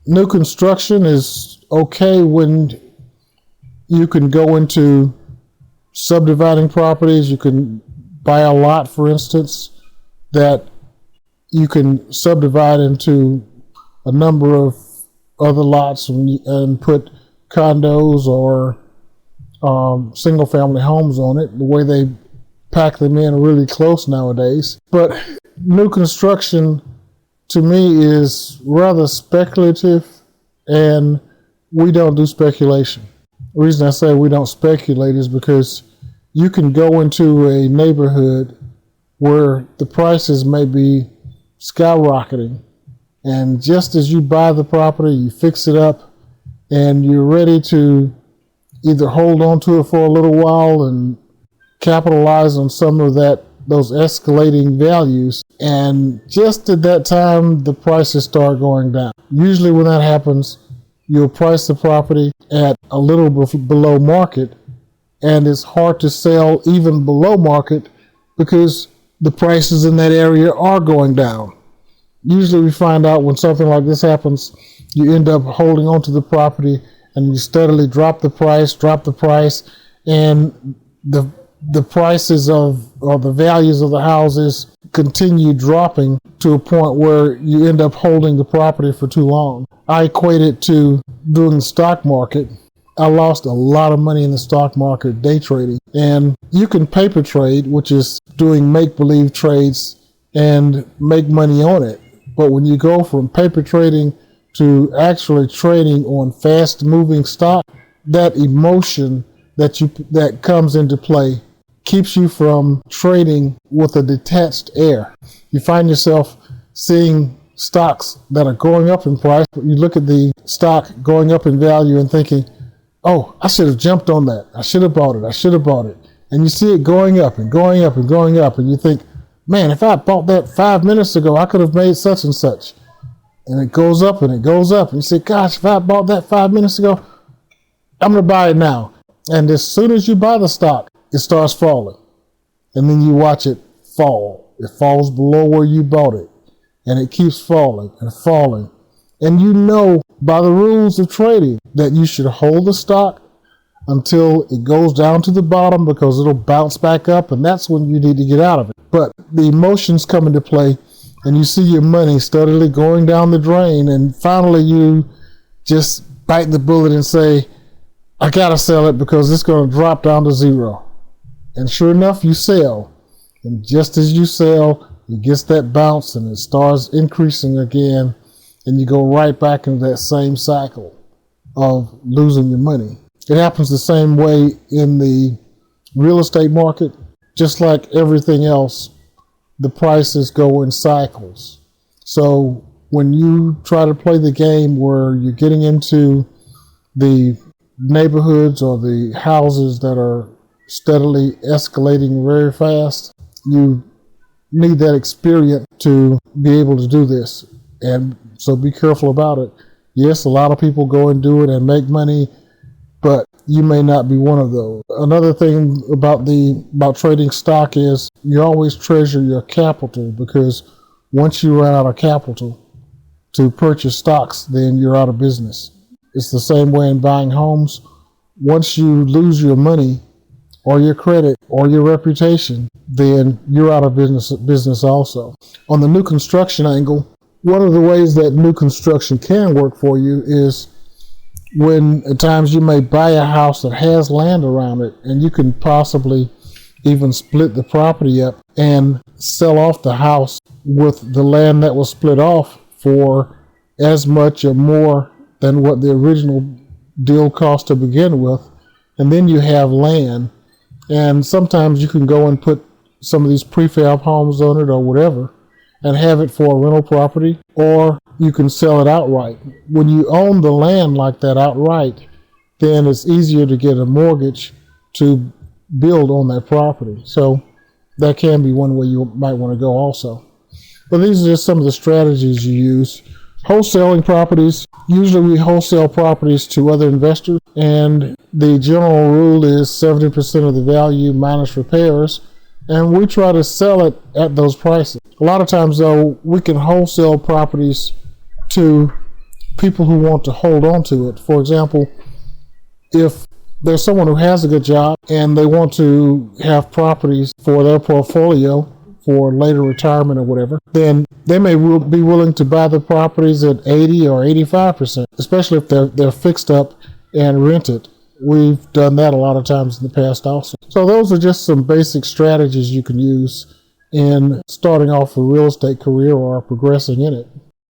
New construction is okay when you can go into subdividing properties. You can buy a lot, for instance, that you can subdivide into a number of other lots and put condos or single family homes on it. The way they pack them in really close nowadays. But new construction to me is rather speculative, and we don't do speculation. The reason I say we don't speculate is because you can go into a neighborhood where the prices may be skyrocketing, and just as you buy the property, you fix it up, and you're ready to either hold on to it for a little while and capitalize on some of those escalating values, and just at that time the prices start going down. Usually when that happens, you'll price the property at a little below market, and it's hard to sell even below market because the prices in that area are going down. Usually we find out when something like this happens, you end up holding on to the property and you steadily drop the price, and the prices or the values of the houses continue dropping to a point where you end up holding the property for too long. I equate it to doing the stock market. I lost a lot of money in the stock market day trading, and you can paper trade, which is doing make-believe trades and make money on it. But when you go from paper trading to actually trading on fast-moving stock, that emotion that comes into play keeps you from trading with a detached air. You find yourself seeing stocks that are going up in price. You look at the stock going up in value and thinking, oh, I should have jumped on that. I should have bought it. And you see it going up and going up and going up, and you think, man, if I bought that 5 minutes ago, I could have made such and such. And it goes up and it goes up. And you say, gosh, if I bought that 5 minutes ago, I'm going to buy it now. And as soon as you buy the stock, it starts falling. And then you watch it fall. It falls below where you bought it. And it keeps falling and falling. And you know by the rules of trading that you should hold the stock until it goes down to the bottom, because it'll bounce back up, and that's when you need to get out of it. But the emotions come into play, and you see your money steadily going down the drain, and finally you just bite the bullet and say, I gotta sell it because it's going to drop down to zero. And sure enough, you sell. And just as you sell, it gets that bounce and it starts increasing again, and you go right back into that same cycle of losing your money. It happens the same way in the real estate market. Just like everything else, the prices go in cycles. So when you try to play the game where you're getting into the neighborhoods or the houses that are steadily escalating very fast, you need that experience to be able to do this. And so be careful about it. Yes, a lot of people go and do it and make money, but you may not be one of those. Another thing about trading stock is you always treasure your capital, because once you run out of capital to purchase stocks, then you're out of business. It's the same way in buying homes. Once you lose your money or your credit or your reputation, then you're out of business also. On the new construction angle, one of the ways that new construction can work for you is when at times you may buy a house that has land around it, and you can possibly even split the property up and sell off the house with the land that was split off for as much or more than what the original deal cost to begin with. And then you have land, and sometimes you can go and put some of these prefab homes on it or whatever and have it for a rental property, or you can sell it outright. When you own the land like that outright, then it's easier to get a mortgage to build on that property. So that can be one way you might want to go also. But these are just some of the strategies you use. Wholesaling properties. Usually we wholesale properties to other investors, and the general rule is 70% of the value minus repairs, and we try to sell it at those prices. A lot of times though, we can wholesale properties to people who want to hold on to it. For example, if there's someone who has a good job and they want to have properties for their portfolio for later retirement or whatever, then they may be willing to buy the properties at 80 or 85%, especially if they're fixed up and rented. We've done that a lot of times in the past also. So those are just some basic strategies you can use in starting off a real estate career or progressing in it.